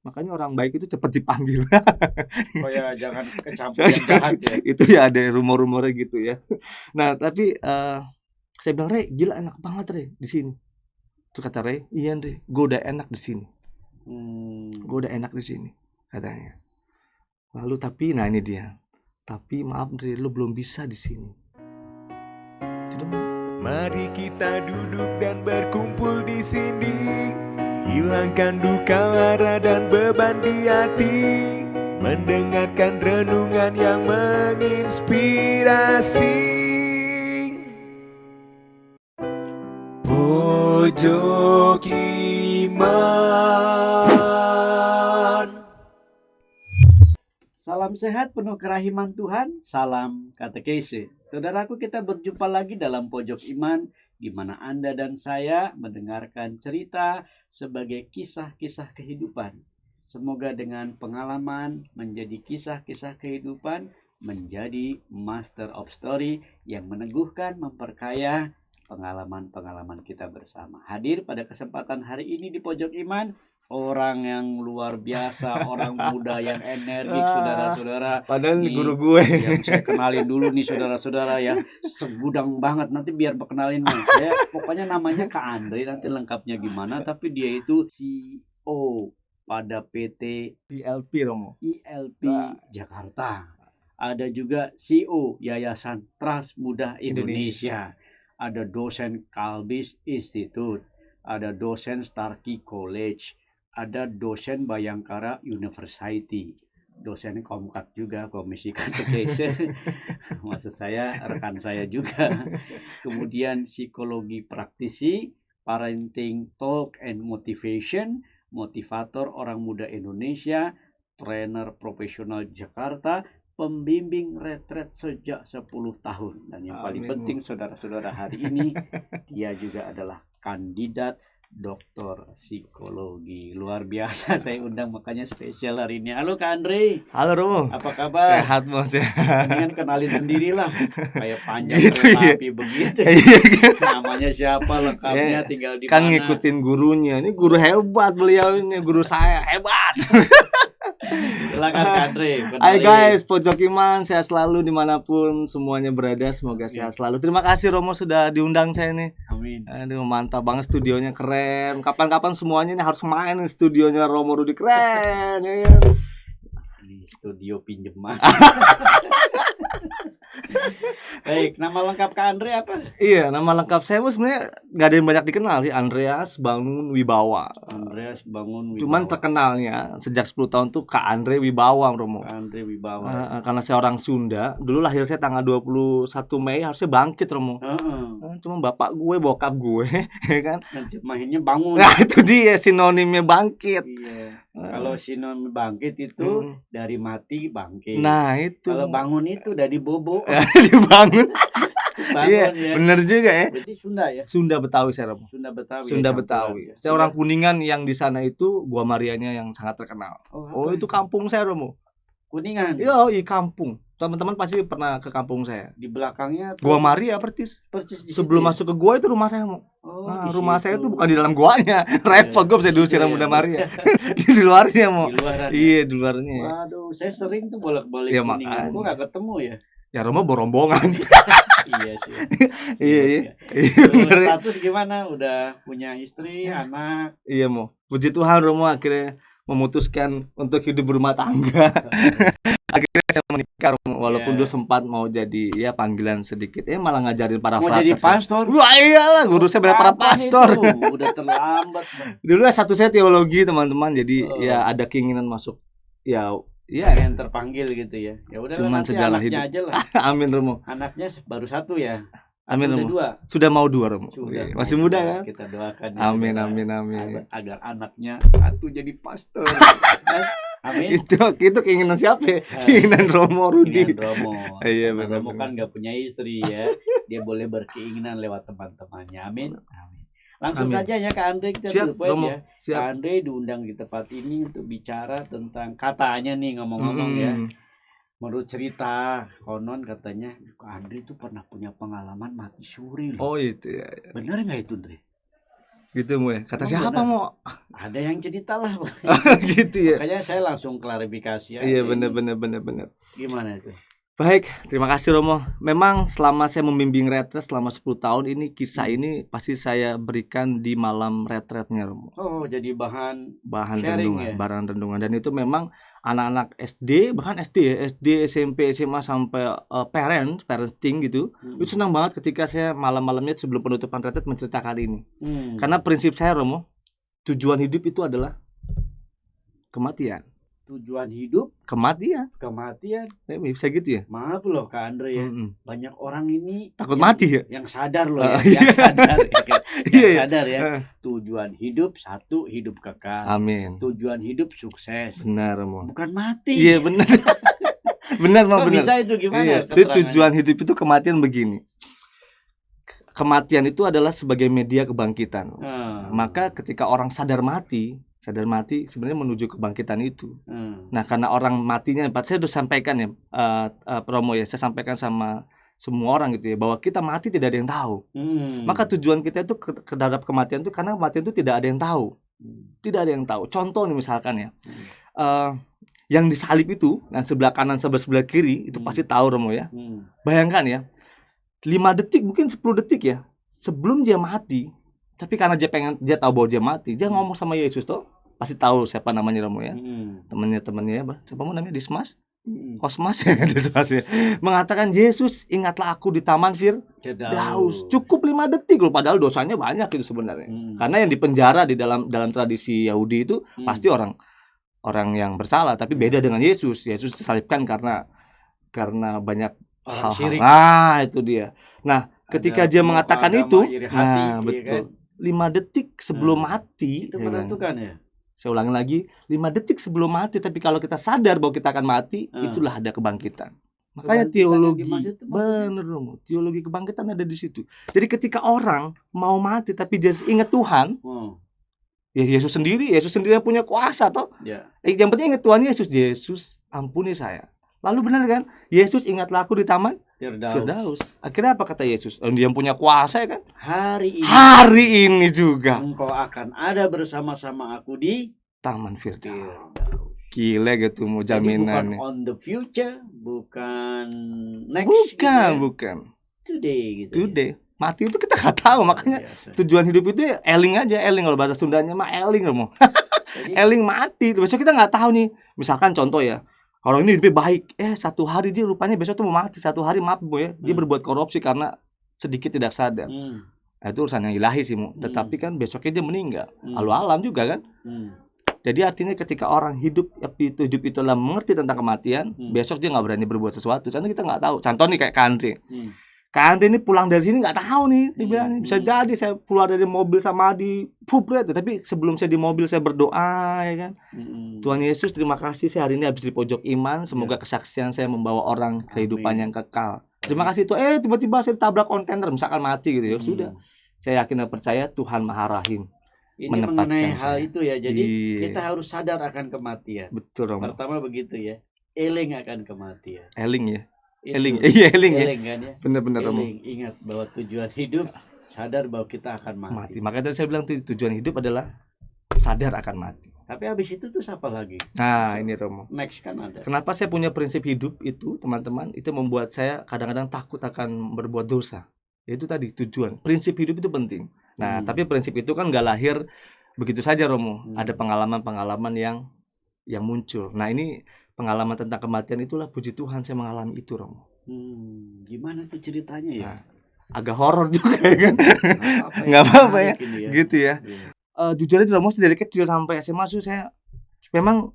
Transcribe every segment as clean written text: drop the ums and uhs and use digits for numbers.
Makanya orang baik itu cepat dipanggil. Supaya jangan kecampur yang jahat ya. Itu ya ada rumor-rumornya gitu ya. Nah, tapi saya bilang, "Re, gila enak banget, Re, di sini." Terus kata Re, "Iya, Re, gue udah enak di sini. Gue udah enak di sini," katanya. Lalu tapi nah ini dia. Tapi maaf, Re, lu belum bisa di sini. Itu dong. Mari kita duduk dan berkumpul di sini, hilangkan duka lara dan beban di hati, mendengarkan renungan yang menginspirasi. Pojok Iman. Salam sehat penuh kerahiman Tuhan, salam katekese. Saudaraku, kita berjumpa lagi dalam Pojok Iman, di mana Anda dan saya mendengarkan cerita sebagai kisah-kisah kehidupan. Semoga dengan pengalaman menjadi kisah-kisah kehidupan, menjadi master of story yang meneguhkan, memperkaya pengalaman-pengalaman kita bersama. Hadir pada kesempatan hari ini di Pojok Iman, orang yang luar biasa, orang muda yang energik, saudara-saudara. Padahal ini guru gue. Yang saya kenalin dulu nih, saudara-saudara ya, segudang banget. Nanti biar berkenalin nih. Saya pokoknya namanya Kak Andre, nanti lengkapnya gimana. Tapi dia itu CEO pada PT ILP, Romo. ILP Jakarta. Ada juga CEO Yayasan Trust Muda Indonesia. Ada dosen Kalbis Institute. Ada dosen Starkey College. Ada dosen Bayangkara University, dosen Komkat juga, Komisi Katekese, maksud saya rekan saya juga. Kemudian psikologi praktisi, parenting talk and motivation, motivator orang muda Indonesia, trainer profesional Jakarta, pembimbing retret sejak 10 tahun. Dan yang paling penting, saudara-saudara, hari ini dia juga adalah kandidat doktor psikologi. Luar biasa, saya undang makanya spesial hari ini. Halo Kak Andre. Halo, Romo. Apa kabar? Sehat, Bos. Sehat. Ini kan kenalin sendirilah. Kayak panjang Gitu, kereta iya. api begitu. Iya. Namanya siapa, lengkapnya, tinggal di Kan mana. ngikutin gurunya. Ini guru hebat beliau ini, guru saya. Hebat. Silakan Kak Andre. Hai guys, Pojok Iman, sehat selalu dimanapun semuanya berada. Semoga sehat selalu. Terima kasih Romo sudah diundang saya nih. Amin. Aduh, mantap banget, studionya keren. Kapan-kapan semuanya ini harus main nih, studionya Romo Rudi keren. Ya. Di studio pinjaman. Baik, nama lengkap Kak Andre apa? Iya, nama lengkap saya sebenarnya nggak ada yang banyak dikenal sih. Andreas Bangun Wibawa. Andreas Bangun Wibawa. Cuman terkenalnya sejak 10 tahun tuh Kak Andre Wibawa, Romo. Kak Andre Wibawa. Karena saya orang Sunda. Dulu lahir saya tanggal 21 Mei, harusnya bangkit, Romo. Cuma bapak gue, bokap gue, ya kan. Terjemahinnya bangun. Nah, itu dia sinonimnya bangkit. Iya. Kalau sinonim bangkit itu dari mati bangkit. Nah, itu. Kalau bangun itu dari bobo. Dibangun. Iya, ya. bener juga ya. Berarti Sunda ya? Sunda Betawi saya, Romo. Sunda Betawi. Sunda Betawi. Saya orang Kuningan yang di sana itu Gua Marianya yang sangat terkenal. Oh, itu kampung saya, Romo. Kuningan. Iya, kampung. Teman-teman pasti pernah ke kampung saya. Di belakangnya Gua Maria persis di sebelum situ, masuk ke gua itu rumah saya, Mo. Nah, rumah saya itu bukan di dalam guanya. Repot gua bisa diusir sama Bunda Maria. Di luarnya, Mo. Iya, di luarnya. Waduh, saya sering tuh bolak-balik ya, Kuningan. Gua enggak ketemu ya. Ya Romo borombongan. Iya sih. Iya. Status gimana? Udah punya istri, anak? Iya, Mo. Puji Tuhan, Romo akhirnya memutuskan untuk hidup berumah tangga. Akhirnya saya menikah, Romo. Walaupun dulu sempat mau jadi ya panggilan sedikit, malah ngajarin para mau frater. Jadi pastor? Wah, iyalah, guru saya banyak para pastor. Udah terlambat. Dulu satu saya teologi, teman-teman. Jadi ya ada keinginan masuk ya yang terpanggil gitu ya. Ya udah, cuman sejarah hidup aja lah. Amin, Romo. Anaknya baru satu ya. Amin, Romo. Dua. Sudah mau 2, Romo. Sudah, masih muda kan? Kita doakan ya. Amin. Agar anaknya satu jadi pastor. Amin. Itu keinginan siapa ya? Keinginan Romo Rudi. Romo. Iya, benar. Romo kan nggak punya istri ya. Dia boleh berkeinginan lewat teman-temannya. Amin. Langsung saja ya Kak Andre, kita telepon ya. Kak Andre diundang di tempat ini untuk bicara tentang katanya nih, ngomong-ngomong ya. Menurut cerita konon katanya Kak Andre itu pernah punya pengalaman mati suri loh. Oh itu ya. Benar nggak itu, Andre? Gitu Mo ya. Kata Emang siapa benar? Mo? Ada yang cerita lah. Gitu ya. Makanya saya langsung klarifikasi aja. Iya ini. benar. Gimana itu? Baik, terima kasih Romo. Memang selama saya membimbing retret selama 10 tahun ini, kisah ini pasti saya berikan di malam retretnya Romo. Oh, jadi bahan renungan, sharing ya? bahan renungan. Dan itu memang anak-anak SD, bahkan SD ya, SD, SMP, SMA sampai parenting gitu. Itu senang banget ketika saya malam-malamnya sebelum penutupan retret menceritakan ini. Karena prinsip saya Romo, tujuan hidup itu adalah kematian. Tujuan hidup Kematian. Bisa gitu ya? Maaf loh Kak Andre ya. Banyak orang ini takut mati ya? Yang sadar loh ya. Yang sadar ya. Yang sadar ya. Tujuan hidup satu, hidup kekal. Amin. Tujuan hidup sukses. Benar Mo. Bukan mati. Iya benar. Benar Mo, benar. Bisa itu gimana? Itu tujuan hidup itu kematian begini. Kematian itu adalah sebagai media kebangkitan. Maka ketika orang sadar mati sebenarnya menuju kebangkitan itu. Nah, karena orang matinya, saya sudah sampaikan ya, Romo ya, saya sampaikan sama semua orang gitu ya, bahwa kita mati tidak ada yang tahu. Maka tujuan kita itu terhadap kematian itu karena kematian itu tidak ada yang tahu. Tidak ada yang tahu. Contoh nih misalkan ya, yang disalib itu, yang sebelah kanan sebelah kiri itu pasti tahu Romo ya. Bayangkan ya, 5 detik mungkin 10 detik ya sebelum dia mati, tapi karena dia tahu bahwa dia mati, dia ngomong sama Yesus tuh, pasti tahu siapa namanya Romo ya. Temannya apa? Siapa namanya? Dismas? Kosmas ya, Dismas ya. Mengatakan, Yesus ingatlah aku di taman Firdaus. Cukup 5 detik loh, padahal dosanya banyak itu sebenarnya. Karena yang dipenjara di dalam tradisi Yahudi itu pasti orang yang bersalah, tapi beda dengan Yesus. Yesus disalibkan karena banyak hal-hal. Nah, itu dia. Nah, ketika dia mengatakan itu, nah betul. 5 detik sebelum mati itu menentukan ya. Saya ulangi lagi, 5 detik sebelum mati, tapi kalau kita sadar bahwa kita akan mati, itulah ada kebangkitan. Makanya teologi, benar dong, teologi kebangkitan ada di situ. Jadi ketika orang mau mati tapi dia ingat Tuhan, ya Yesus sendiri yang punya kuasa toh. Yang penting ingat Tuhan Yesus, ampuni saya. Lalu benar kan? Yesus ingatlah aku di taman Firdaus. Akhirnya apa kata Yesus? Dia yang punya kuasa ya kan? Hari ini juga engkau akan ada bersama-sama aku di taman Firdaus. Gila gitu mau jaminan. Bukan on the future, bukan next. Bukan. Today gitu. Today. Mati itu kita nggak tahu, makanya tujuan hidup itu ya eling aja, eling kalau bahasa Sundanya mah eling loh. Eling mati. Besok kita nggak tahu nih. Misalkan contoh ya. Orang ini lebih baik, satu hari dia rupanya besok tuh mau mati, satu hari maaf ya, dia berbuat korupsi karena sedikit tidak sadar. Itu urusan yang ilahi sih, tetapi kan besoknya dia meninggal, lalu alam juga kan. Jadi artinya ketika orang hidup itu adalah mengerti tentang kematian, besok dia nggak berani berbuat sesuatu, karena kita nggak tahu. Contoh nih kayak Kandri. Kandri ini pulang dari sini nggak tahu nih, dibilang bisa jadi saya keluar dari mobil sama Adi, tapi sebelum saya di mobil saya berdoa ya kan. Tuhan Yesus terima kasih saya hari ini habis di pojok iman, semoga kesaksian saya membawa orang kehidupan yang kekal. Terima kasih Tuhan. Tiba-tiba saya tabrak kontainer misalkan mati gitu ya. Sudah. Saya yakin dan percaya Tuhan Maha Rahim. Ini mengenai hal itu ya. Jadi kita harus sadar akan kematian. Betul Romo. Pertama begitu ya. Eling akan kematian. Eling ya. Eling ya. Kan ya. Benar-benar Romo. Ingat bahwa tujuan hidup, sadar bahwa kita akan mati. Makanya tadi saya bilang tujuan hidup adalah sadar akan mati. Tapi habis itu tuh siapa lagi? Nah, ini Romo. Next kan ada. Kenapa saya punya prinsip hidup itu, teman-teman? Itu membuat saya kadang-kadang takut akan berbuat dosa. Itu tadi tujuan. Prinsip hidup itu penting. Nah, tapi prinsip itu kan nggak lahir begitu saja Romo. Ada pengalaman-pengalaman yang muncul. Nah, ini pengalaman tentang kematian itulah puji Tuhan saya mengalami itu Romo. Gimana tuh ceritanya ya? Nah, agak horor juga ya kan. Nggak apa-apa ya. Gitu ya. Jujur aja Romo dari kecil sampai SMA saya memang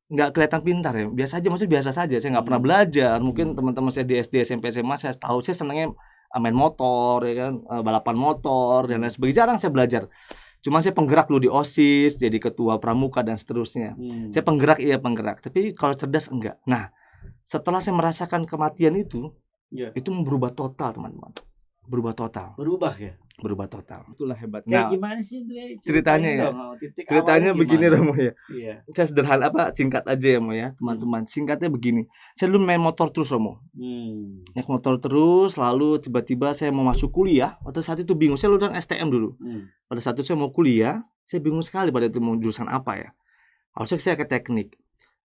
nggak kelihatan pintar ya. Biasa saja. Saya nggak pernah belajar. Mungkin teman-teman saya di SD, SMP, SMA saya tahu saya senangnya main motor ya kan, balapan motor dan lain sebagainya. Jarang saya belajar. Cuma saya penggerak dulu di OSIS, jadi ketua pramuka dan seterusnya. Saya penggerak, tapi kalau cerdas enggak. Nah, setelah saya merasakan kematian itu berubah total teman-teman. berubah total. Berubah ya. Berubah total. Itulah hebatnya. Kayak gimana sih Dre? Ceritanya ya. Dong, titik Ceritanya awalnya begini gimana? Romo ya. Iya. Saya sederhana singkat aja ya Mo ya, teman-teman. Singkatnya begini. Saya dulu main motor terus Romo. Naik motor terus, lalu tiba-tiba saya mau masuk kuliah. Pada saat itu bingung, saya lulusan STM dulu. Pada saat itu saya mau kuliah, saya bingung sekali pada itu mau jurusan apa ya. Harusnya saya ke teknik.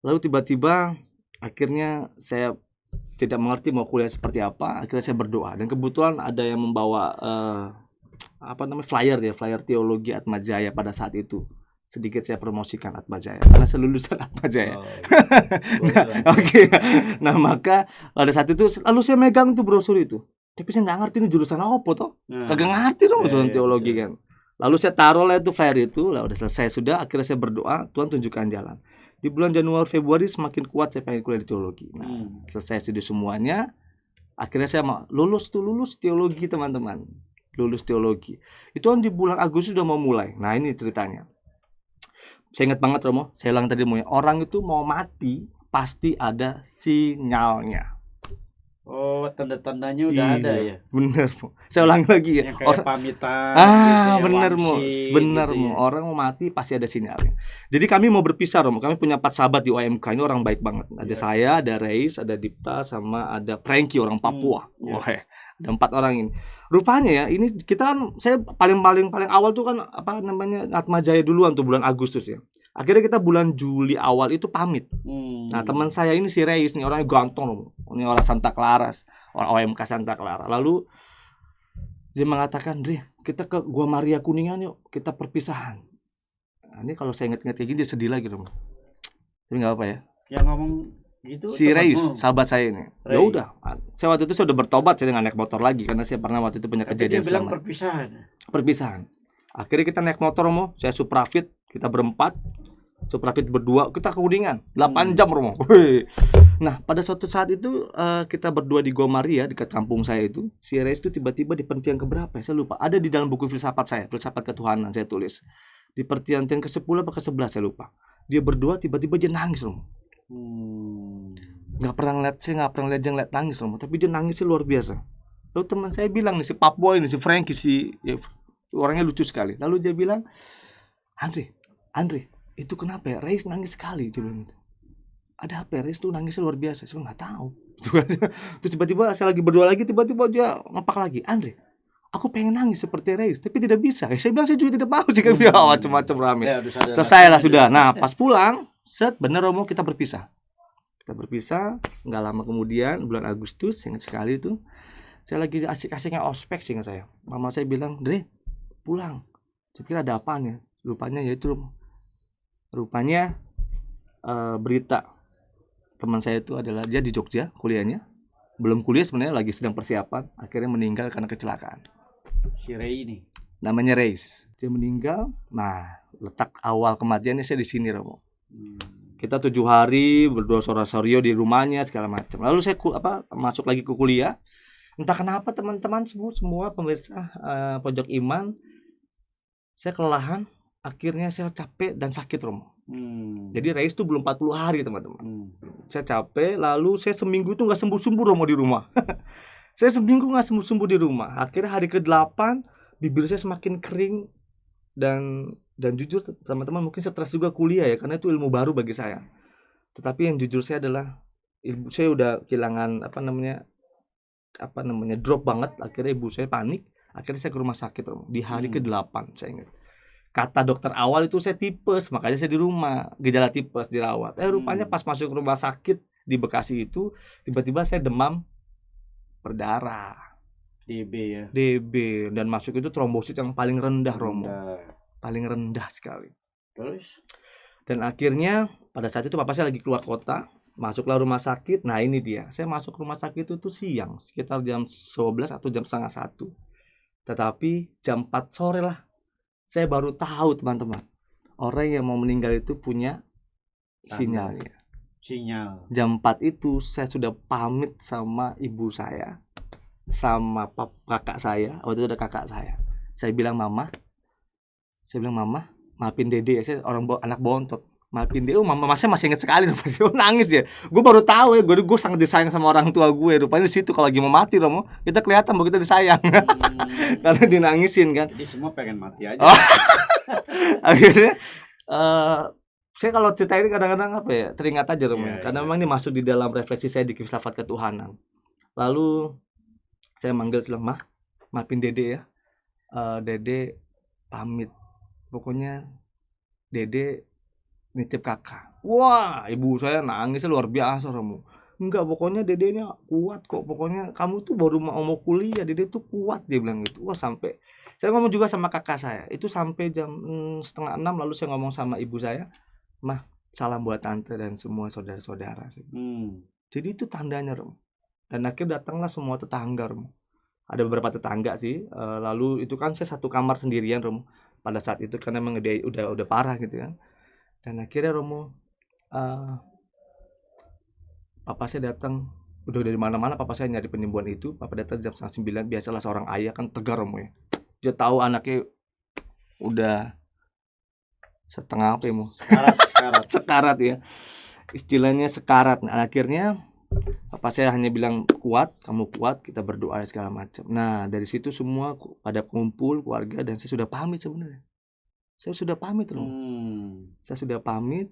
Lalu tiba-tiba akhirnya saya tidak mengerti mau kuliah seperti apa. Akhirnya saya berdoa dan kebetulan ada yang membawa flyer teologi Atmajaya pada saat itu. Sedikit saya promosikan Atmajaya karena saya lulusan Atmajaya. Oke. Nah, maka pada saat itu lalu saya megang tuh brosur itu. Tapi saya nggak ngerti ini jurusan apa toh. Kagak ngerti dong jurusan teologi kan. Lalu saya taruh lah itu flyer itu, lah udah selesai sudah, akhirnya saya berdoa, Tuhan tunjukkan jalan. Di bulan Januari Februari semakin kuat saya pengen kuliah di teologi. Nah, selesai studi semuanya, akhirnya saya lulus teologi teman-teman. Lulus teologi. Itu kan di bulan Agustus sudah mau mulai. Nah, ini ceritanya. Saya ingat banget Romo, saya ulang tadi orang itu mau mati pasti ada sinyalnya. Oh, tanda-tandanya udah ada ya. Bener, Mo. Saya ulangi lagi ya. Yang kayak pamitan. Bener, Mo. Bener, Mo. Orang mau mati pasti ada sinyalnya. Jadi kami mau berpisah, Romo. Kami punya 4 sahabat di OMK. Ini orang baik banget. Ada saya, ada Reis, ada Dipta, sama ada Frankie orang Papua. Wah, ada 4 orang ini. Rupanya ya, ini kita kan saya paling awal tuh kan Atmajaya duluan tuh bulan Agustus ya. Akhirnya kita bulan Juli awal itu pamit. Nah, teman saya ini si Reis nih, orangnya ganteng loh. Ini orang Santa Clara, orang OMK Santa Clara. Lalu dia mengatakan, "Dre, kita ke Gua Maria Kuningan yuk, kita perpisahan." Nah, ini kalau saya ingat-ingat kayak gini dia sedih lagi dong. Tapi enggak apa ya. Yang ngomong gitu si Reis, sahabat saya ini. Ya udah, saya waktu itu saya udah bertobat, saya dengan naik motor lagi karena saya pernah waktu itu punya kejadian dia bilang perpisahan. Akhirnya kita naik motor Romo, saya Suprafit, kita berempat. Suprafit berdua, kita ke Kuningan 8 jam Romo. Nah, pada suatu saat itu kita berdua di Gua Maria dekat kampung saya itu. Si Reis itu tiba-tiba di pertian keberapa ya? Saya lupa. Ada di dalam buku filsafat saya, filsafat ketuhanan saya tulis. Di pertian ke-10 apa ke-11 saya lupa. Dia berdua tiba-tiba dia nangis Romo. Saya nggak pernah lihat dia nangis Romo, tapi dia nangisnya luar biasa. Lalu teman saya bilang nih, si Papua ini, si Frankie, orangnya lucu sekali. Lalu dia bilang, Andre, itu kenapa ya? Reis nangis sekali. Dia bilang gitu. Ada apa ya? Reis tuh nangisnya luar biasa. Saya nggak tahu. Terus tiba-tiba saya lagi berdoa lagi, tiba-tiba dia ngepak lagi. Andre, aku pengen nangis seperti Reis, tapi tidak bisa. Saya bilang saya juga tidak mau jika dia macam-macam rame. Selesai lah sudah. Nah, pas pulang, bener Romo, kita berpisah. Nggak lama kemudian, bulan Agustus, ingat sekali itu. Saya lagi asik-asiknya ospek sih ingat saya. Mama saya bilang, Dre, pulang. Saya kira ada apaan ya? Rupanya berita teman saya itu adalah dia di Jogja kuliahnya, belum kuliah sebenarnya, lagi sedang persiapan, akhirnya meninggal karena kecelakaan. Si Ray ini namanya Reis, dia meninggal. Nah, letak awal kematiannya saya di sini Romo. Kita 7 hari berdoa sorio di rumahnya segala macam. Lalu saya masuk lagi ke kuliah. Entah kenapa teman-teman semua pemirsa Pojok Iman, saya kelelahan. Akhirnya saya capek dan sakit Romo. Jadi Reis itu belum 40 hari teman-teman. Saya capek, lalu saya seminggu itu nggak sembuh-sembuh Romo di rumah. Saya seminggu nggak sembuh-sembuh di rumah. Akhirnya hari ke-8 bibir saya semakin kering dan jujur teman-teman, mungkin stres juga kuliah ya, karena itu ilmu baru bagi saya. Tetapi yang jujur saya adalah ibu saya udah kehilangan drop banget. Akhirnya ibu saya panik. Akhirnya saya ke rumah sakit Romo di hari ke-8 saya ingat. Kata dokter awal itu saya tipes, makanya saya di rumah, gejala tipes, dirawat. Rupanya pas masuk rumah sakit di Bekasi itu, tiba-tiba saya demam berdarah. DB ya. DB, dan masuk itu trombosit yang paling rendah Romo. Paling rendah sekali. Terus? Dan akhirnya pada saat itu papa saya lagi keluar kota, masuklah rumah sakit. Nah ini dia, saya masuk rumah sakit itu siang, sekitar jam 11 atau jam setengah 1. Tetapi jam 4 sore lah, saya baru tahu teman-teman, orang yang mau meninggal itu punya sinyalnya. Jam 4 itu saya sudah pamit sama ibu saya, sama kakak saya. Waktu itu ada kakak saya. Saya bilang mama, maafin Dede ya, saya anak bontot. maafin dia. Masnya masih inget sekali, nangis dia. Gue baru tahu ya, gue sangat disayang sama orang tua gue. Rupanya di situ kalau lagi mau mati Romo, kita kelihatan bahwa kita disayang. Karena dinangisin kan. Jadi semua pengen mati aja. Akhirnya saya kalau cerita ini kadang-kadang apa ya, teringat aja Romo. Karena memang ini masuk di dalam refleksi saya di filsafat ketuhanan. Lalu saya manggil bilang, "Mah, maafin Dede ya. Dede pamit. Pokoknya Dede nitip kakak." Wah, ibu saya nangisnya luar biasa Romo. Enggak, pokoknya Dede ini kuat kok. Pokoknya kamu tuh baru mau kuliah, Dede tuh kuat, dia bilang gitu. Wah, sampai saya ngomong juga sama kakak saya. Itu sampai jam 5:30, lalu saya ngomong sama ibu saya, "Mah, salam buat tante dan semua saudara-saudara." Jadi itu tandanya Romo. Dan akhirnya datanglah semua tetangga Romo. Ada beberapa tetangga sih. Lalu itu kan saya satu kamar sendirian Romo. Pada saat itu karena memang dia udah parah gitu kan. Dan akhirnya Romo, papa saya datang, udah dari mana-mana papa saya nyari penyembuhan itu. Papa datang jam 8:30, biasalah seorang ayah kan tegar Romo ya. Dia tahu anaknya udah setengah apa ya Mo? Sekarat ya. Istilahnya sekarat. Nah, akhirnya papa saya hanya bilang, "Kuat, kamu kuat, kita berdoa segala macam." Nah, dari situ semua pada kumpul keluarga dan saya sudah pamit sebenarnya. Saya sudah pamit Romo. Saya sudah pamit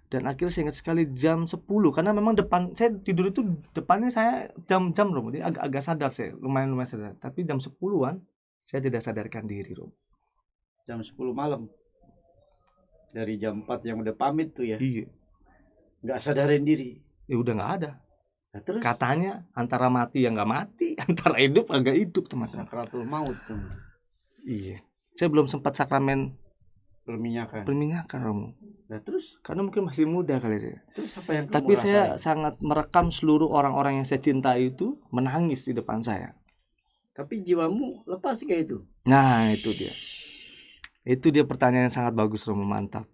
dan akhirnya saya ingat sekali jam 10 karena memang depan saya tidur itu depannya saya jam-jam Romo. Jadi agak sadar saya, lumayan sadar. Tapi jam 10-an saya tidak sadarkan diri Romo. Jam 10 malam. Dari jam 4 yang udah pamit tuh ya. Iya. Enggak sadarin diri. Ya udah enggak ada. Nah, terus katanya antara mati yang enggak mati, antara hidup enggak hidup teman-teman. Sakratul maut tuh. Iya. Saya belum sempat sakramen perminyakan Romo. Nah, terus karena mungkin masih muda kali saya. Terus apa yang Tapi saya sangat merekam seluruh orang-orang yang saya cintai itu menangis di depan saya. Tapi jiwamu lepas kayak itu. Nah, itu dia. Itu dia pertanyaan yang sangat bagus Romo, mantap.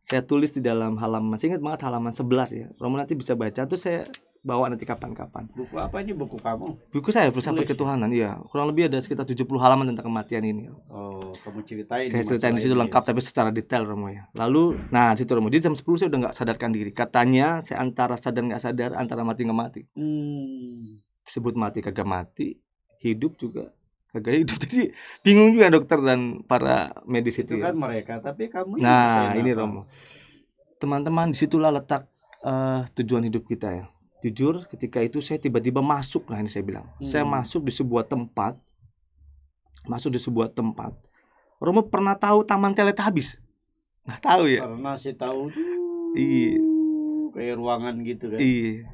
Saya tulis di dalam halaman, saya ingat banget halaman 11 ya. Romo nanti bisa baca tuh, saya bawa nanti kapan-kapan. Buku apa ini, buku kamu? Buku saya, Filsafat Ketuhanan, iya. Kurang lebih ada sekitar 70 halaman tentang kematian ini. Oh, kamu ceritain. Saya ceritain di situ lengkap tapi secara detail Romo ya. Lalu, nah situ Romo, di jam 10 saya udah nggak sadarkan diri. Katanya saya antara sadar nggak sadar, antara mati nggak mati. Disebut mati kagak mati, hidup juga kagak hidup. Jadi bingung juga dokter dan para medis itu kan ya. Mereka, tapi kamu. Nah ini Romo, teman-teman, disitulah letak tujuan hidup kita ya. Jujur ketika itu saya tiba-tiba masuk, nah ini saya bilang, saya masuk di sebuah tempat. Romo pernah tahu Taman Teletubbies? Nggak tahu ya? Pernah sih tahu tuh. Iya. Kayak ruangan gitu kan. Iya.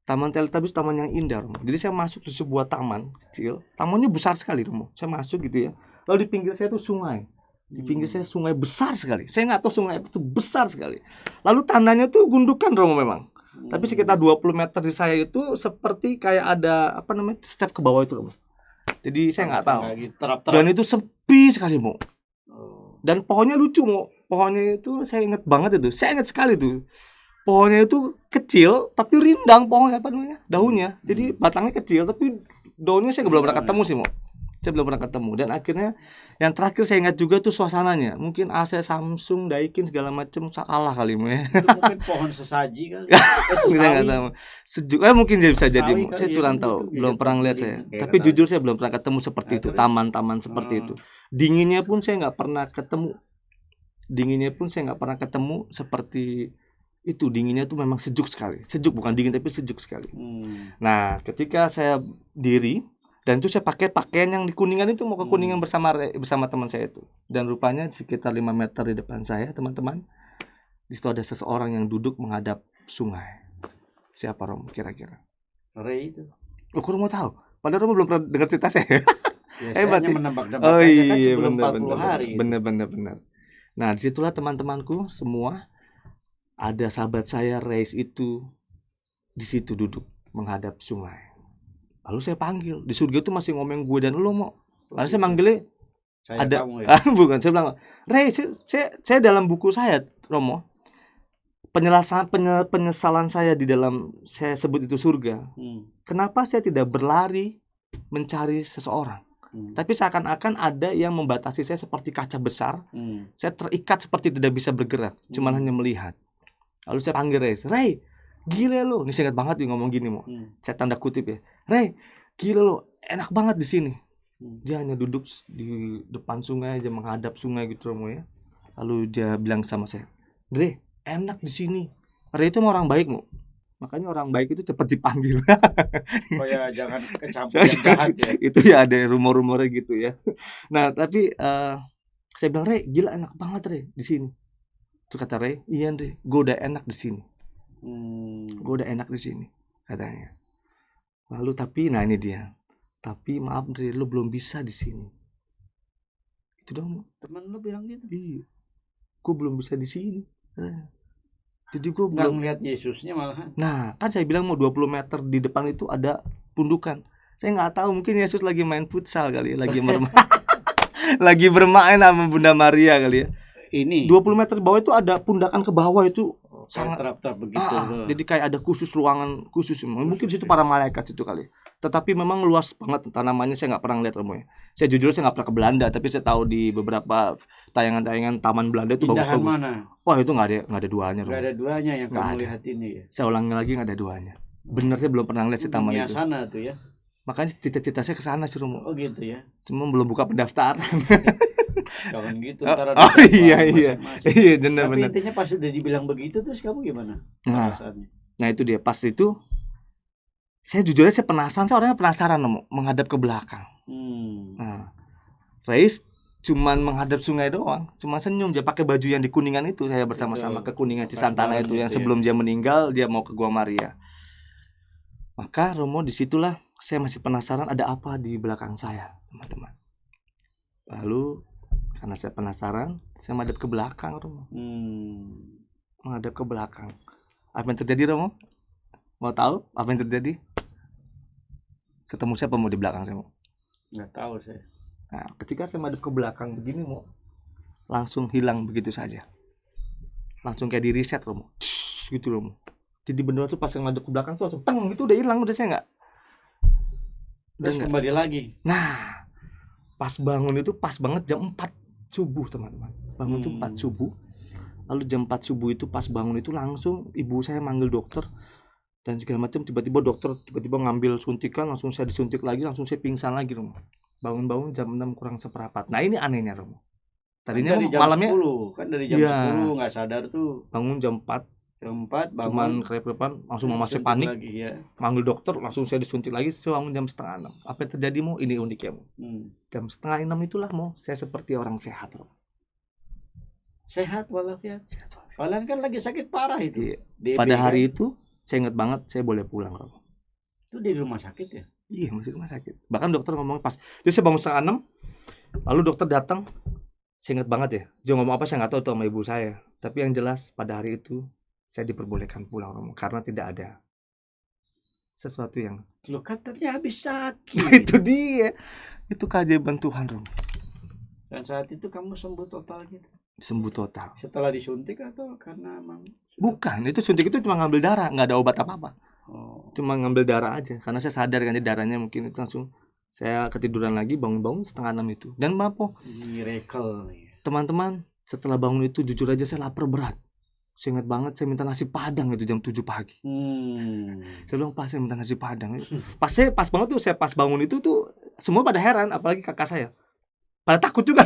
Taman Teletubbies taman yang indah Romo. Jadi saya masuk di sebuah taman kecil. Tamannya besar sekali Romo. Saya masuk gitu ya. Lalu di pinggir saya itu sungai. Di pinggir saya sungai besar sekali. Saya nggak tahu sungai itu besar sekali. Lalu tandanya tuh gundukan Romo memang. Tapi sekitar 20 meter di saya itu seperti kayak ada step ke bawah itu Romo. Jadi saya nggak tahu. Dan itu sepi sekali Mo. Dan pohonnya lucu Mo. Pohonnya itu saya ingat banget itu. Saya ingat sekali tuh. Pohonnya itu kecil tapi rindang pohonnya daunnya. Jadi batangnya kecil tapi daunnya saya belum pernah ketemu sih Mo. Saya belum pernah ketemu. Dan akhirnya yang terakhir saya ingat juga tuh suasananya. Mungkin AC Samsung, Daikin segala macam salah kali Mo ya. Itu mungkin pohon sesaji kali. Saya nggak tahu. Sejuk. Mungkin bisa jadi Mo. Saya kurang tahu. Belum pernah lihat saya. Tapi jujur saya belum pernah ketemu seperti itu. Taman-taman seperti itu. Dinginnya pun saya nggak pernah ketemu. Seperti itu. Dinginnya tuh memang sejuk sekali. Sejuk, bukan dingin tapi sejuk sekali. Nah ketika saya diri dan itu saya pakai pakaian yang di Kuningan itu, mau ke Kuningan bersama teman saya itu. Dan rupanya sekitar 5 meter di depan saya teman-teman, di situ ada seseorang yang duduk menghadap sungai. Siapa Romo kira-kira? Ray itu. Kok Romo tahu? Padahal Romo belum pernah dengar cerita saya. Hebat ya. Oh iya, kan sebelum 40 hari. Benar. Nah disitulah teman-temanku semua. Ada sahabat saya Reis itu di situ duduk menghadap sungai. Lalu saya panggil, di surga itu masih ngomong gue dan lo Mo. Lalu saya manggilnya ada kamu, ya? Bukan, saya bilang, Reis, saya dalam buku saya Romo, penyesalan saya di dalam saya sebut itu surga. Kenapa saya tidak berlari mencari seseorang? Tapi seakan-akan ada yang membatasi saya seperti kaca besar. Saya terikat seperti tidak bisa bergerak, cuman hanya melihat. Lalu saya panggil Ray, gila lo. Ini saya ingat banget dia ngomong gini, mau. Saya tanda kutip ya. Ray, gila lo, enak banget di sini. Dia hanya duduk di depan sungai aja, menghadap sungai gitu mau ya. Lalu dia bilang sama saya, Ray, enak di sini. Ray itu orang baik, mau. Makanya orang baik itu cepat dipanggil. Oh ya, jangan kecampur yang jahat ya. Itu ya ada rumor-rumornya gitu ya. Nah tapi saya bilang, Ray, gila enak banget Ray di sini. Terus kata Ray, iya Ray, gue udah enak di sini. Gue udah enak di sini katanya. Lalu tapi, nah ini dia. Tapi maaf Ray, lu belum bisa di sini. Itu dong. Temen lu bilang gitu. Iya. Gue belum bisa di sini. Jadi gue nggak belum ngeliat Yesusnya malahan. Nah, kan saya bilang mau 20 meter di depan itu ada pundukan. Saya nggak tahu, mungkin Yesus lagi main futsal kali ya, lagi lagi bermain sama Bunda Maria kali ya. Ini 20 meter di bawah itu ada pundakan ke bawah itu sangat terap-terap begitu. jadi kayak ada khusus ruangan khusus. Mungkin situ para malaikat situ kali. Tetapi memang luas banget tanamannya, saya nggak pernah lihat rumahnya. Saya jujur saya nggak pernah ke Belanda, tapi saya tahu di beberapa tayangan-tayangan taman Belanda itu Pindahan bagus-bagus. mana? Wah, itu nggak ada duanya. Nggak ada duanya yang Nggak kamu ada. lihat ini ya. Saya ulangi lagi, nggak ada duanya. Bener, saya belum pernah lihat si taman Dunia itu. sana tuh ya. Makanya cita-cita saya ke sana sih, Romo. Oh gitu ya. Cuma belum buka pendaftaran. Jangan gitu. Oh, ntar ada oh, iya, jadwal iya. masing-masing. Iya, Tapi benar-benar. intinya pas udah dibilang begitu terus kamu gimana? Nah, Perasaannya? nah itu dia. Pas itu saya jujur aja saya penasaran, saya orangnya penasaran, Romo, menghadap ke belakang. Nah, Reis cuman menghadap sungai doang, cuma senyum. Dia pakai baju yang di Kuningan itu, saya bersama-sama ke Kuningan Cisantana itu yang sebelum dia meninggal dia mau ke Gua Maria. Maka Romo disitulah saya masih penasaran ada apa di belakang saya, teman-teman. Lalu karena saya penasaran, saya menghadap ke belakang, Romo. Menghadap ke belakang. Apa yang terjadi, Romo? Mau tahu apa yang terjadi? Ketemu siapa mau di belakang saya, mau? Nggak tahu saya. Nah, ketika saya madep ke belakang begini, mau langsung hilang begitu saja. Langsung kayak di reset, Romo. Gitu, Romo. Jadi beneran tuh pas saya madep ke belakang tuh langsung peng gitu udah hilang, udah saya nggak. Terus kembali lagi. Nah, pas bangun itu pas banget jam 4 subuh, teman-teman. Bangun tuh 4 subuh. Lalu jam 4 subuh itu pas bangun itu langsung ibu saya manggil dokter dan segala macam. Tiba-tiba dokter tiba-tiba ngambil suntikan, langsung saya disuntik lagi, langsung saya pingsan lagi, Romo. Bangun-bangun jam 6 kurang seperempat. Nah ini anehnya, Romo. Tadinya dari jam malamnya 10, kan dari jam 10 nggak sadar tuh. Bangun jam 4. Jam 4 bangun. Cuman kerepotan langsung masih panik. Lagi, ya. Manggil dokter, langsung saya disuntik lagi. Saya bangun jam setengah 6. Apa yang terjadi, Mo? Ini unik ya, Mo. Jam setengah 6 itulah, Mo, saya seperti orang sehat, Romo. Sehat walafiat. Kalian kan lagi sakit parah itu. Iya. Pada hari itu saya ingat banget saya boleh pulang, Romo. Itu di rumah sakit ya? Iya, masih rumah sakit. Bahkan dokter ngomong pas, jadi saya bangun setengah 6, lalu dokter datang. Saya ingat banget ya, dia ngomong apa saya nggak tahu tuh sama ibu saya. Tapi yang jelas pada hari itu saya diperbolehkan pulang, Romo, karena tidak ada sesuatu yang. Lu katanya habis sakit. Nah, itu dia, itu keajaiban Tuhan, Romo. Dan saat itu kamu sembuh total gitu? Sembuh total. Setelah disuntik atau karena emang? Bukan, itu suntik itu cuma ngambil darah, nggak ada obat apa-apa. Cuma ngambil darah aja, karena saya sadar kan darahnya mungkin itu langsung. Saya ketiduran lagi, bangun-bangun setengah 6 itu. Dan maaf, miracle. Teman-teman, setelah bangun itu jujur aja saya lapar berat. Saya ingat banget saya minta nasi padang itu jam 7 pagi. Saya bilang, Pak, saya minta nasi padang. Pas banget tuh saya pas bangun itu tuh semua pada heran, apalagi kakak saya. Pada takut juga.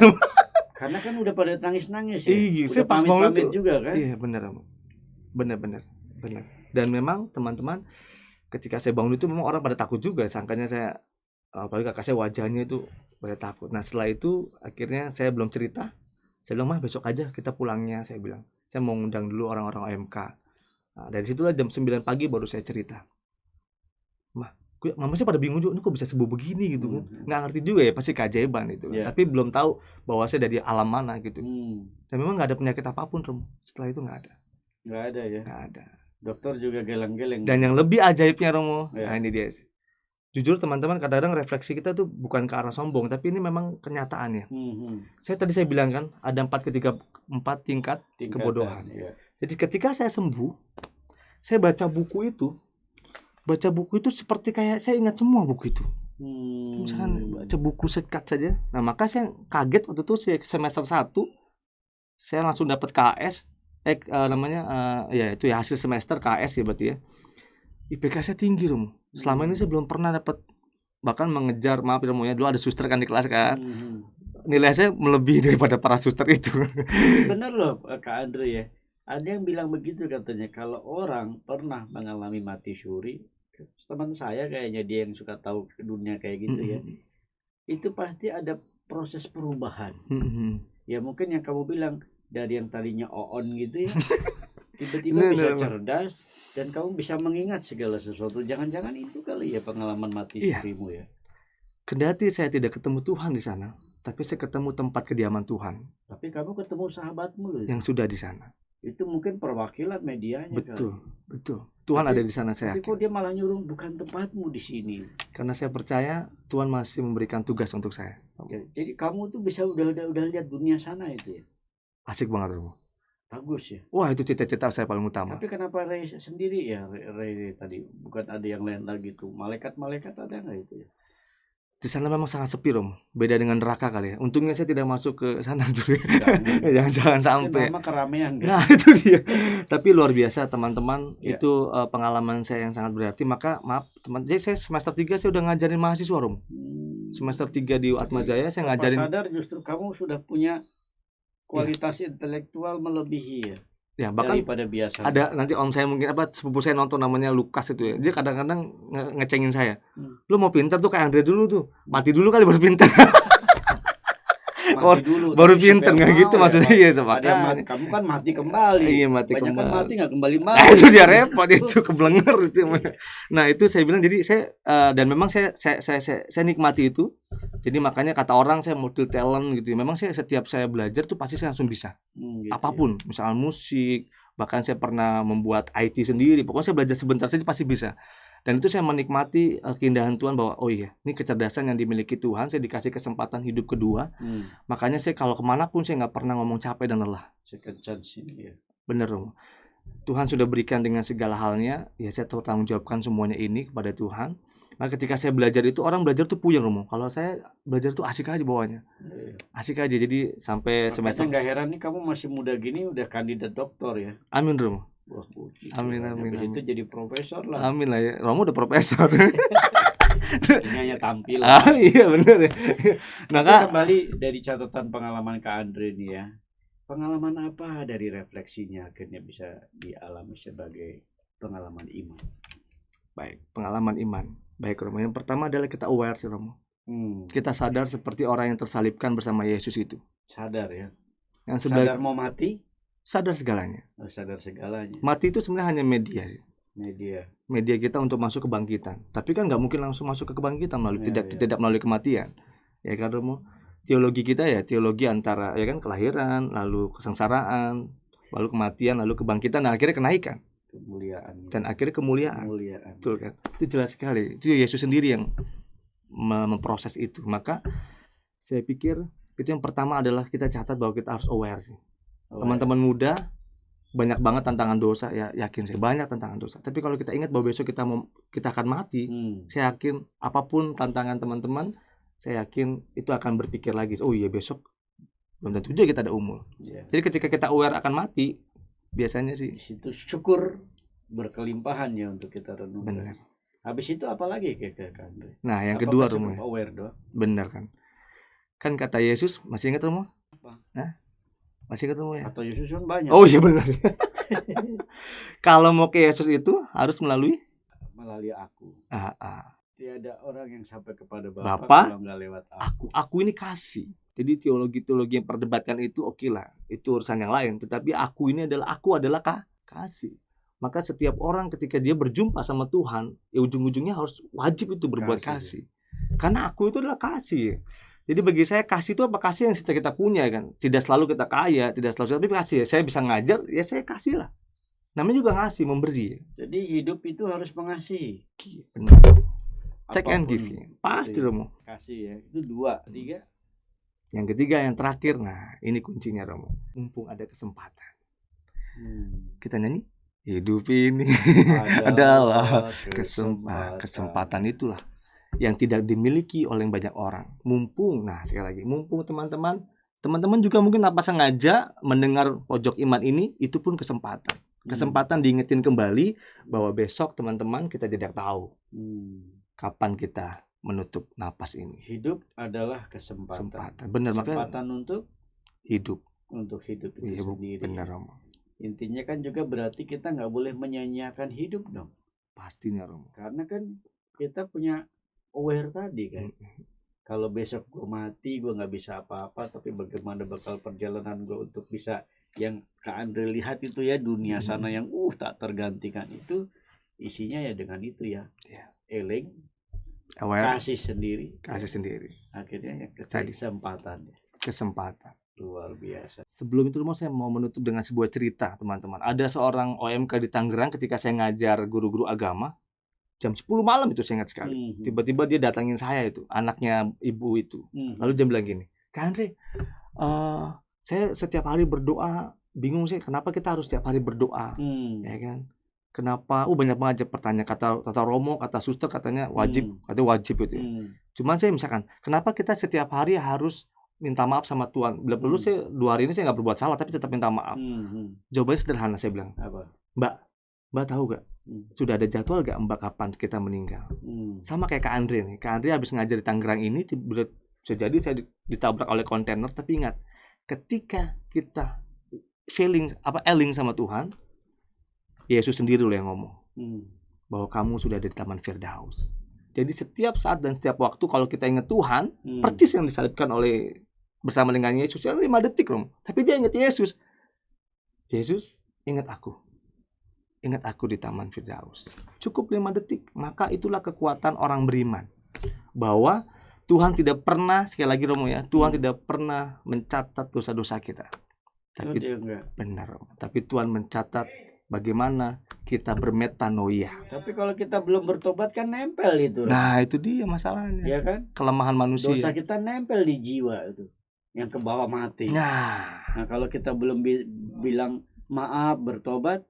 Karena kan udah pada nangis-nangis ya. Iya, udah saya pas bangun itu juga kan. Iya, benar. Dan memang teman-teman, ketika saya bangun itu memang orang pada takut juga, sangkanya saya, apalagi kakak saya wajahnya itu pada takut. Nah setelah itu akhirnya saya belum cerita. Saya bilang, Mah, besok aja kita pulangnya. Saya bilang, saya mau ngundang dulu orang-orang OMK. Nah, dari situlah jam 9 pagi baru saya cerita. Mama sih pada bingung juga, ini kok bisa sembuh begini gitu kan. Nggak ngerti juga ya, pasti keajaiban itu. Tapi belum tahu bahwa saya dari alam mana gitu. Dan memang nggak ada penyakit apapun, Rom. Setelah itu nggak ada. Nggak ada ya? Nggak ada. Dokter juga geleng-geleng. Dan yang lebih ajaibnya, Romo, nah ini dia sih. Jujur teman-teman, kadang-kadang refleksi kita tuh bukan ke arah sombong, tapi ini memang kenyataannya. Saya bilang kan, ada 4 tingkat kebodohan. Jadi ketika saya sembuh, saya baca buku itu seperti kayak saya ingat semua buku itu. Misalkan baca buku sekat saja. Nah, maka saya kaget waktu itu semester 1 saya langsung dapat KS ya itu ya hasil semester KS ya berarti ya. IPK saya tinggi Romo. Selama ini saya belum pernah dapat, bahkan mengejar, maaf ya Romo ya, dulu ada suster kan di kelas kan. Nilai saya melebihi daripada para suster itu. Benar loh Kak Andre ya. Ada yang bilang begitu katanya, kalau orang pernah mengalami mati suri, teman saya kayaknya dia yang suka tahu dunia kayak gitu ya, itu pasti ada proses perubahan. Ya mungkin yang kamu bilang, dari yang tadinya on gitu ya, tiba-tiba bisa cerdas dan kamu bisa mengingat segala sesuatu. Jangan-jangan itu kali ya pengalaman mati surimu ya. Kendati saya tidak ketemu Tuhan di sana, tapi saya ketemu tempat kediaman Tuhan. Tapi kamu ketemu sahabatmu loh yang sudah di sana. Itu mungkin perwakilan medianya. Betul. Tuhan ada di sana, saya. Tapi kok dia malah nyuruh bukan tempatmu di sini? Karena saya percaya Tuhan masih memberikan tugas untuk saya. Jadi kamu tuh bisa udah lihat dunia sana itu ya. Asik banget Romo. Bagus ya. Wah, itu cita-cita saya paling utama. Tapi kenapa Ray sendiri ya, Ray tadi bukan ada yang lain lagi tuh? Malaikat ada nggak itu ya? Di sana memang sangat sepi Romo. Beda dengan neraka kali ya. Untungnya saya tidak masuk ke sana dulu. Jangan sampai. Nama keramaian kan? Nah itu dia. Tapi luar biasa teman-teman. Itu pengalaman saya yang sangat berarti. Maka maaf teman. Jadi saya semester 3 saya udah ngajarin mahasiswa Romo. Semester 3 di Atmajaya saya ngajarin. Sadar justru kamu sudah punya kualitas intelektual melebihi ya. Ya bahkan daripada biasa. Ada nanti om saya mungkin sepupu saya nonton namanya Lukas itu ya. Dia kadang-kadang ngecengin saya. Lu mau pintar tuh kayak Andre dulu tuh. Mati dulu kali baru pintar. Baru pintar nggak gitu maksudnya ya sama. Kamu kan mati kembali. Iya mati kembali. Banyak kan mati nggak kembali. Nah, itu dia repot itu keblenger itu. Nah itu saya bilang jadi saya dan memang saya nikmati itu. Jadi makanya kata orang saya multi talent gitu. Memang setiap saya belajar tuh pasti saya langsung bisa. Apapun, misalnya musik, bahkan saya pernah membuat IT sendiri. Pokoknya saya belajar sebentar saja pasti bisa. Dan itu saya menikmati keindahan Tuhan bahwa oh iya, ini kecerdasan yang dimiliki Tuhan. Saya dikasih kesempatan hidup kedua. Makanya saya kalau kemanapun saya nggak pernah ngomong capek dan lelah. Second chance ini ya. Bener dong. Tuhan sudah berikan dengan segala halnya. Ya saya bertanggung jawabkan semuanya ini kepada Tuhan. Nah ketika saya belajar itu orang belajar tuh puyeng Romo. Kalau saya belajar tuh asik aja bawahnya. Asik aja jadi sampai semester. Nggak heran nih kamu masih muda gini udah kandidat doktor ya. Amin Romo. Wah, amin. Itu jadi profesor lah. Amin lah ya. Romo udah profesor. Ini hanya tampil. Iya benar ya. Nah Kak, kembali dari catatan pengalaman Kak Andre nih ya. Pengalaman apa dari refleksinya akhirnya bisa dialami sebagai pengalaman iman? Baik, pengalaman iman. Baik Romo, yang pertama adalah kita aware sih Romo. Kita sadar seperti orang yang tersalibkan bersama Yesus itu. Sadar ya. Yang sadar mau mati? Sadar segalanya. Sadar segalanya. Mati itu sebenarnya hanya media sih. Media kita untuk masuk kebangkitan. Tapi kan nggak mungkin langsung masuk ke kebangkitan melalui tidak melalui kematian. Ya kan Romo. Teologi kita ya teologi antara ya kan kelahiran, lalu kesengsaraan, lalu kematian, lalu kebangkitan, dan akhirnya kenaikan. Kemuliaan. Dan akhirnya kemuliaan. Betul kan? Itu jelas sekali. Itu Yesus sendiri yang memproses itu. Maka saya pikir itu yang pertama adalah kita catat bahwa kita harus aware sih. Teman-teman muda banyak banget tantangan dosa ya, yakin saya banyak tantangan dosa. Tapi kalau kita ingat bahwa besok kita akan mati, saya yakin apapun tantangan teman-teman, saya yakin itu akan berpikir lagi. Oh iya besok belum tentu juga kita ada umur. Jadi ketika kita aware akan mati, biasanya sih di situ syukur berkelimpahan ya untuk kita renungkan. Benar. Habis itu apalagi kayak Andre? Nah, yang kedua Romo. Aware doang. Benar kan? Kan kata Yesus, masih ingat Romo? Apa? Nah, masih ingat Romo ya? Atau Yesus kan banyak. Oh iya benar. Kalau mau ke Yesus itu harus melalui aku. Tiada orang yang sampai kepada Bapa kalau nggak lewat aku. Aku ini kasih. Jadi teologi yang perdebatkan itu oke lah, itu urusan yang lain. Tetapi aku adalah kasih. Maka setiap orang ketika dia berjumpa sama Tuhan, ya ujung-ujungnya harus wajib itu berbuat kasih. Karena aku itu adalah kasih. Jadi bagi saya kasih itu apa? Kasih yang kita punya kan. Tidak selalu kita kaya, tidak selalu, tapi kasih. Saya bisa ngajar, ya saya kasih lah. Namanya juga ngasih, memberi. Jadi hidup itu harus mengasihi. Benar. Take and give. Pasti Romo. Kasih ya. Itu 2, 3. Yang ketiga, yang terakhir, nah ini kuncinya Romo. Mumpung ada kesempatan. Kita nyanyi. Hidup ini adalah kesempatan itulah yang tidak dimiliki oleh banyak orang. Mumpung, nah sekali lagi, mumpung teman-teman juga mungkin tanpa sengaja mendengar pojok iman ini, itu pun kesempatan. Kesempatan diingetin kembali bahwa besok teman-teman kita tidak tahu kapan kita menutup napas ini. Hidup adalah kesempatan. Benar, kesempatan untuk hidup. Untuk hidup itu sendiri. Benar, Romo. Intinya kan juga berarti kita nggak boleh menyanyiakan hidup dong. Pastinya, Romo. Karena kan kita punya aware tadi kan. Kalau besok gue mati, gue nggak bisa apa-apa, tapi bagaimana bakal perjalanan gue untuk bisa yang Kak Andre lihat itu ya, dunia sana yang tak tergantikan itu, isinya ya dengan itu ya. Eling, kasih sendiri. Akhirnya yang kesempatan. Luar biasa. Sebelum itu saya mau menutup dengan sebuah cerita, teman-teman. Ada seorang OMK di Tangerang ketika saya ngajar guru-guru agama. Jam 10 malam itu saya ingat sekali. Tiba-tiba dia datangin saya itu, anaknya ibu itu. Lalu dia bilang gini, Kak Andre, saya setiap hari berdoa, bingung sih kenapa kita harus setiap hari berdoa. Ya kan? Kenapa? Banyak banget pertanyaan, kata Romo, kata suster katanya wajib itu. Cuman saya misalkan, kenapa kita setiap hari harus minta maaf sama Tuhan? Bila perlu saya 2 hari ini saya nggak berbuat salah tapi tetap minta maaf. Jawabannya sederhana, saya bilang, apa? Mbak tahu gak? Sudah ada jadwal gak Mbak kapan kita meninggal? Sama kayak Kak Andre nih. Kak Andre habis ngajar di Tangerang ini, bisa jadi saya ditabrak oleh kontainer. Tapi ingat, ketika kita eling sama Tuhan, Yesus sendiri loh yang ngomong bahwa kamu sudah ada di Taman Firdaus. Jadi setiap saat dan setiap waktu kalau kita ingat Tuhan, persis yang disalibkan oleh bersama dengan Yesus, 5 detik loh. Tapi dia ingat Yesus. Yesus, ingat aku di Taman Firdaus. Cukup 5 detik. Maka itulah kekuatan orang beriman. Bahwa Tuhan tidak pernah, sekali lagi Romo ya, Tuhan tidak pernah mencatat dosa-dosa kita. Tapi benar, tapi Tuhan mencatat bagaimana kita bermetanoia. Tapi kalau kita belum bertobat kan nempel itu. Nah, itu dia masalahnya. Ya kan? Kelemahan manusia. Dosa kita nempel di jiwa itu. Yang ke bawah mati. Nah, kalau kita belum bilang maaf, bertobat,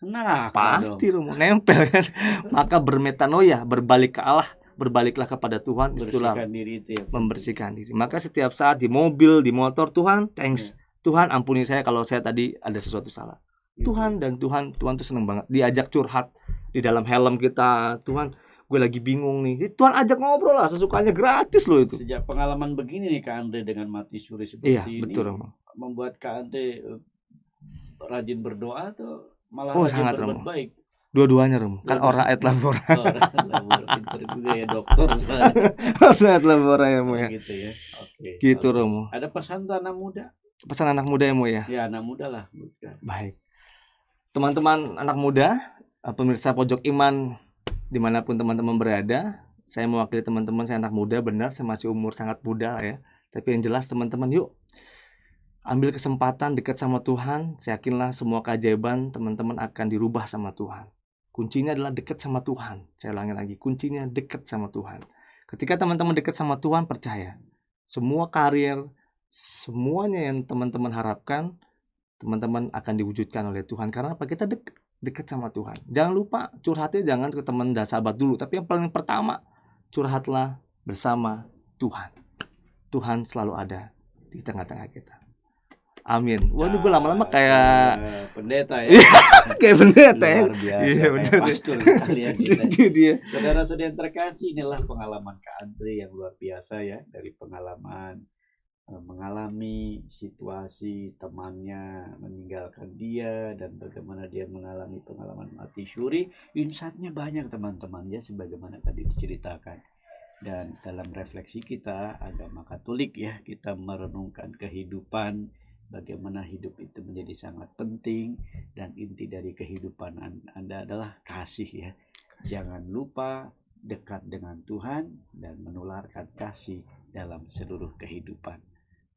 neraka pasti dong nempel kan. Maka bermetanoia, berbalik ke Allah, berbaliklah kepada Tuhan, itulah membersihkan diri. Maka setiap saat di mobil, di motor, Tuhan, thanks. Tuhan ampuni saya kalau saya tadi ada sesuatu salah. Tuhan tuh seneng banget diajak curhat di dalam helm kita. Tuhan, gue lagi bingung nih. Tuhan ajak ngobrol lah, sesukanya, gratis loh itu. Sejak pengalaman begini nih Kak Andre dengan mati suri seperti ini, betul, membuat Kak Andre rajin berdoa atau malah sangat berbuat baik? Dua-duanya kan ora et labora. Pinter juga ya dokter. Ora et labora ya Mo ya. Gitu ya. Oke. Gitu Romo. Ada pesan untuk anak muda? Pesan anak muda ya Mo ya. Ya anak muda lah. Baik. Teman-teman anak muda, pemirsa Pojok Iman dimanapun teman-teman berada, saya mewakili teman-teman, saya anak muda, benar, saya masih umur sangat muda ya. Tapi yang jelas teman-teman, yuk ambil kesempatan dekat sama Tuhan. Saya yakinlah semua keajaiban teman-teman akan dirubah sama Tuhan. Kuncinya adalah dekat sama Tuhan. Saya ulangi lagi, kuncinya dekat sama Tuhan. Ketika teman-teman dekat sama Tuhan, percaya, semua karir, semuanya yang teman-teman harapkan, teman-teman akan diwujudkan oleh Tuhan. Karena apa? Kita dekat sama Tuhan. Jangan lupa curhatnya jangan ke teman dan sahabat dulu, tapi yang paling pertama, curhatlah bersama Tuhan. Tuhan selalu ada di tengah-tengah kita. Amin. Wah, ini gue lama-lama kayak pendeta ya. Kayak pendeta ya. Iya benar. Itu dia. Saudara-saudara yang terkasih, inilah pengalaman Kak Andre yang luar biasa ya, dari pengalaman mengalami situasi temannya meninggalkan dia dan bagaimana dia mengalami pengalaman mati suri. Insight-nya banyak teman-teman ya, sebagaimana tadi diceritakan. Dan dalam refleksi kita agama Katolik ya, kita merenungkan kehidupan, bagaimana hidup itu menjadi sangat penting, dan inti dari kehidupan Anda adalah kasih ya. Jangan lupa dekat dengan Tuhan dan menularkan kasih dalam seluruh kehidupan.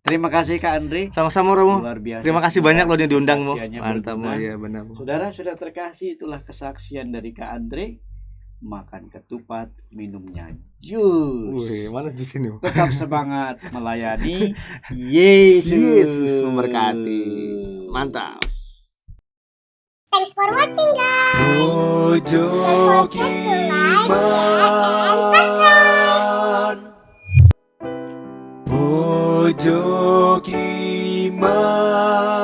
Terima kasih Kak Andre. Sama-sama Romo. Luar biasa. Terima kasih banyak loh yang diundang Mo. Mantap Mo ya, benar. Saudara sudah terkasih, itulah kesaksian dari Kak Andre. Makan ketupat, minumnya jus. Wih, mana jus ini? Tetap semangat melayani Yesus memberkati. Mantap. Thanks for watching guys. Pojok Don't forget to like, share, and subscribe. Pojok Iman.